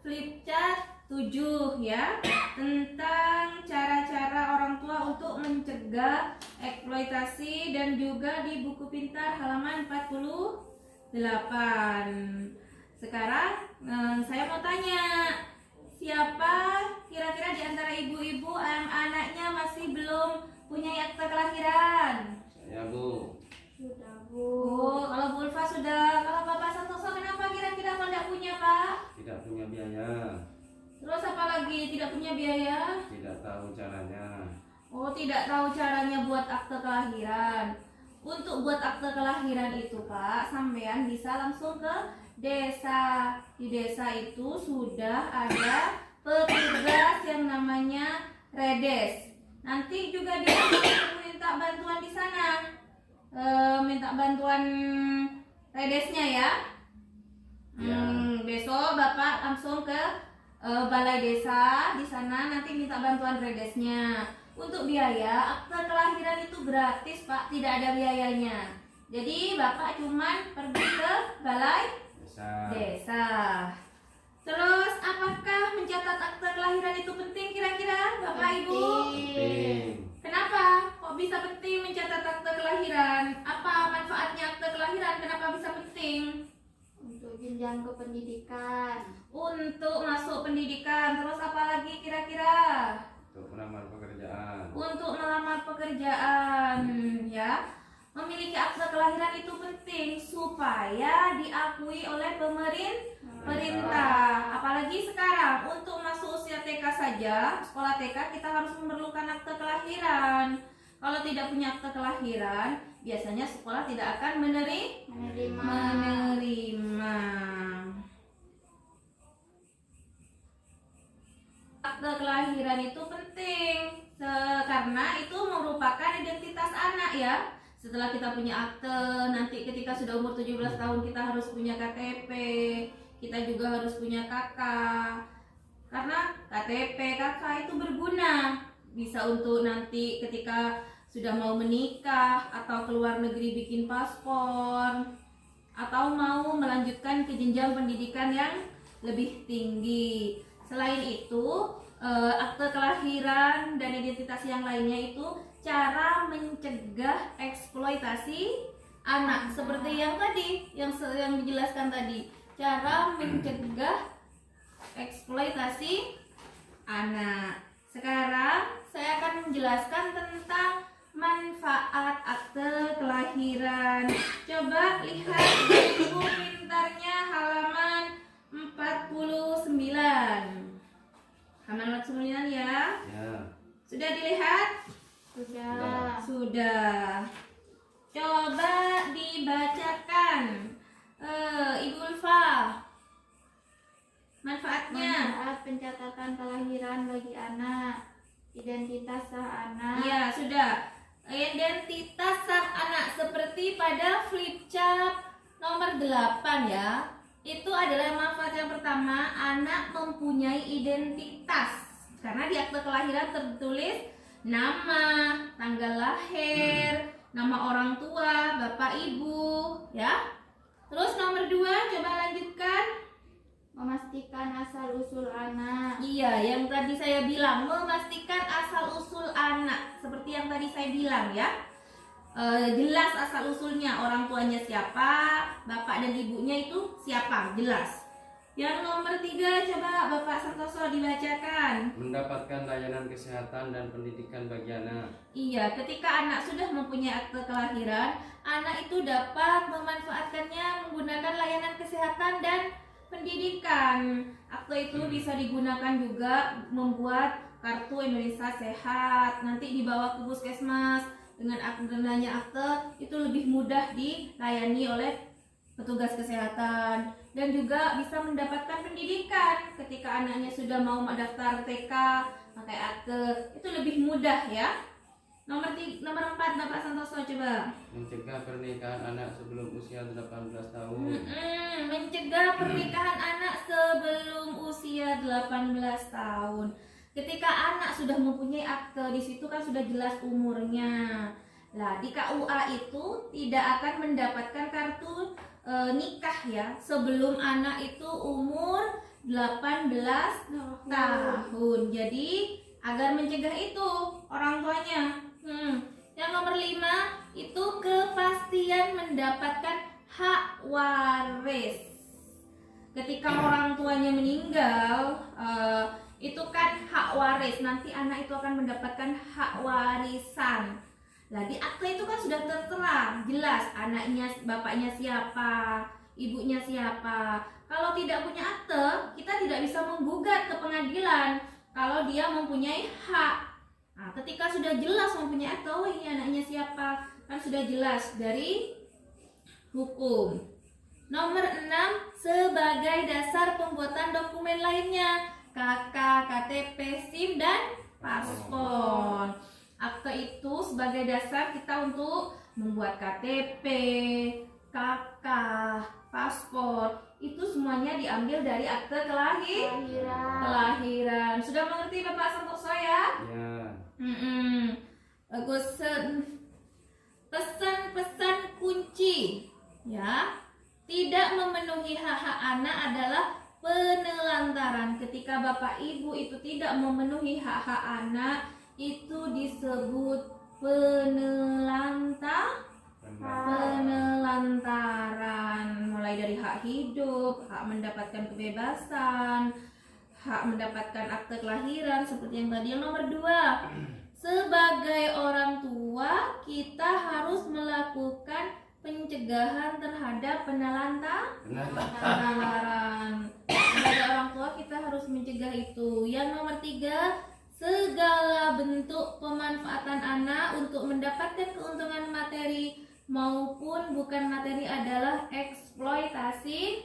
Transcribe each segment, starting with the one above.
Flipchart 7 ya, tentang cara-cara orang tua untuk mencegah eksploitasi, dan juga di buku pintar halaman 48. Sekarang saya mau tanya, siapa kira-kira di antara ibu-ibu yang anaknya masih belum punya akta kelahiran? Saya, Bu. Sudah, Bu. Oh, kalau Bu Ulfa sudah. Kalau Bapak Santoso kenapa kira-kira kalau tidak punya, Pak? Tidak punya biaya. Terus apa lagi? Tidak punya biaya? Tidak tahu caranya. Oh, tidak tahu caranya buat akte kelahiran. Untuk buat akte kelahiran itu, Pak, sampean bisa langsung ke desa. Di desa itu sudah ada petugas yang namanya Redes. Nanti juga dia minta bantuan di sana. Minta bantuan Redesnya ya. Ya. Besok Bapak langsung ke balai desa, di sana nanti minta bantuan Redesnya. Untuk biaya akte kelahiran itu gratis, Pak, tidak ada biayanya. Jadi Bapak cuman pergi ke balai desa. Terus apakah mencatat akte kelahiran itu penting kira-kira, Bapak Ibu? Penting. Kenapa? Kok bisa penting mencatat akte kelahiran? Apa manfaatnya akte kelahiran? Kenapa bisa penting? Untuk jenjang kependidikan. Untuk masuk pendidikan. Terus apa lagi kira-kira? Untuk melamar pekerjaan. Untuk melamar pekerjaan, ya. Memiliki akte kelahiran itu penting supaya diakui oleh pemerintah. Apalagi sekarang untuk masuk usia TK saja, sekolah TK kita harus memerlukan akte kelahiran. Kalau tidak punya akte kelahiran, biasanya sekolah tidak akan menerima. Akte kelahiran itu penting karena itu merupakan identitas anak ya. Setelah kita punya akte, nanti ketika sudah umur 17 tahun kita harus punya KTP, kita juga harus punya KK. Karena KTP, KK itu berguna, bisa untuk nanti ketika sudah mau menikah atau keluar negeri bikin paspor, atau mau melanjutkan ke jenjang pendidikan yang lebih tinggi. Selain itu, akte kelahiran dan identitas yang lainnya itu cara mencegah eksploitasi anak, seperti yang tadi yang dijelaskan tadi, cara mencegah eksploitasi anak. Sekarang saya akan menjelaskan tentang manfaat akte kelahiran. Coba lihat di buku pintarnya halaman 49. Halaman 49 ya. Ya. Sudah dilihat? Sudah. Sudah. Coba dibacakan, Ibu Ulfa, manfaatnya. Manfaat pencatatan kelahiran bagi anak. Identitas sah anak. Iya, sudah. Identitas sah anak seperti pada flipchart nomor 8 ya. Itu adalah manfaat yang pertama, anak mempunyai identitas. Karena di akte kelahiran tertulis nama, tanggal lahir, nama orang tua, bapak ibu, ya. Terus nomor 2, coba lanjutkan. Memastikan asal usul anak. Iya, yang tadi saya bilang, memastikan asal usul anak. Seperti yang tadi saya bilang ya. Jelas asal usulnya, orang tuanya siapa, bapak dan ibunya itu siapa, jelas. Yang nomor 3, coba Bapak Santoso dibacakan. Mendapatkan layanan kesehatan dan pendidikan bagi anak. Iya, ketika anak sudah mempunyai akte kelahiran, anak itu dapat memanfaatkannya menggunakan layanan kesehatan dan pendidikan. Akte itu bisa digunakan juga membuat kartu Indonesia Sehat. Nanti dibawa ke puskesmas dengan adanya akte itu lebih mudah dilayani oleh petugas kesehatan, dan juga bisa mendapatkan pendidikan ketika anaknya sudah mau daftar TK pakai akte itu lebih mudah ya. Nomor 4, Bapak Santoso coba. Mencegah pernikahan anak sebelum usia 18 tahun. Mencegah pernikahan anak sebelum usia 18 tahun. Ketika anak sudah mempunyai akte, di situ kan sudah jelas umurnya. Nah, di KUA itu tidak akan mendapatkan kartu nikah ya sebelum anak itu umur 18 tahun. Jadi agar mencegah itu orang tuanya. Yang nomor 5 itu kepastian mendapatkan hak waris. Ketika orang tuanya meninggal, itu kan hak waris. Nanti anak itu akan mendapatkan hak warisan. Lah di akte itu kan sudah tertera jelas anaknya, bapaknya siapa, ibunya siapa. Kalau tidak punya akte, kita tidak bisa menggugat ke pengadilan kalau dia mempunyai hak. Nah, ketika sudah jelas mempunyai akte, oh ini anaknya siapa, kan sudah jelas dari hukum. Nomor 6, sebagai dasar pembuatan dokumen lainnya, KK, KTP, SIM, dan paspor. Akte itu sebagai dasar kita untuk membuat KTP, KK, paspor. Itu semuanya diambil dari akte kelahiran. Sudah mengerti Bapak Santoso ya? Ya. Bagus. Pesan-pesan kunci ya. Tidak memenuhi hak-hak anak adalah penelantaran. Ketika Bapak Ibu itu tidak memenuhi hak-hak anak, itu disebut penelantaran. Mulai dari hak hidup, hak mendapatkan kebebasan, hak mendapatkan akte kelahiran seperti yang tadi. Yang nomor 2, sebagai orang tua kita harus melakukan pencegahan terhadap penelantaran. Sebagai orang tua kita harus mencegah itu. Yang nomor 3, segala bentuk pemanfaatan anak untuk mendapatkan keuntungan materi maupun bukan materi adalah eksploitasi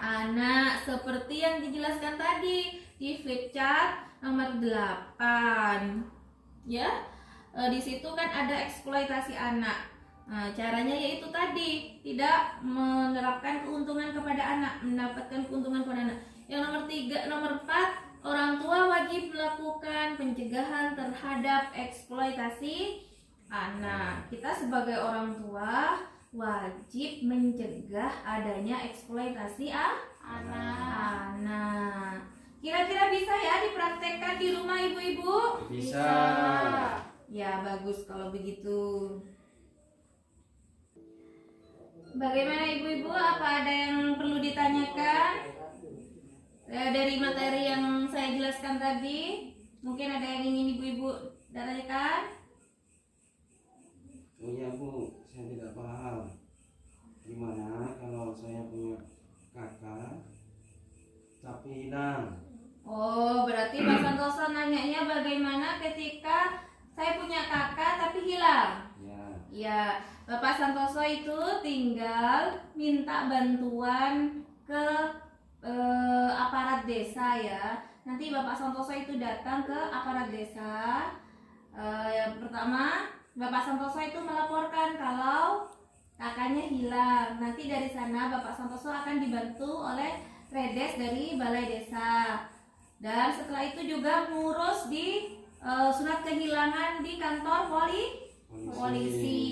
anak, seperti yang dijelaskan tadi di flip chart nomor 8 ya. Di situ kan ada eksploitasi anak. Nah, caranya yaitu tadi, tidak menerapkan keuntungan kepada anak, mendapatkan keuntungan kepada anak. Yang nomor 4, orang tua wajib melakukan pencegahan terhadap eksploitasi anak. Kita sebagai orang tua wajib mencegah adanya eksploitasi anak. Kira-kira bisa ya dipraktekkan di rumah ibu-ibu? Bisa. Ya, bagus kalau begitu. Bagaimana ibu-ibu? Apa ada yang perlu ditanyakan dari materi yang saya jelaskan tadi? Mungkin ada yang ingin ibu-ibu tanyakan? Oh ya Bu, saya tidak paham. Gimana kalau saya punya kakak tapi hilang? Oh, berarti Pak Santoso nanyanya bagaimana ketika saya punya kakak tapi hilang? Ya, Bapak Santoso itu tinggal minta bantuan ke aparat desa ya. Nanti Bapak Santoso itu datang ke aparat desa. Yang pertama, Bapak Santoso itu melaporkan kalau kakaknya hilang. Nanti dari sana Bapak Santoso akan dibantu oleh Redes dari Balai Desa. Dan setelah itu juga ngurus di surat kehilangan di kantor polisi.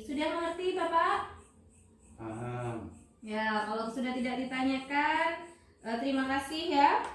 Sudah mengerti Bapak? Paham. Ya, kalau sudah tidak ditanyakan, terima kasih ya.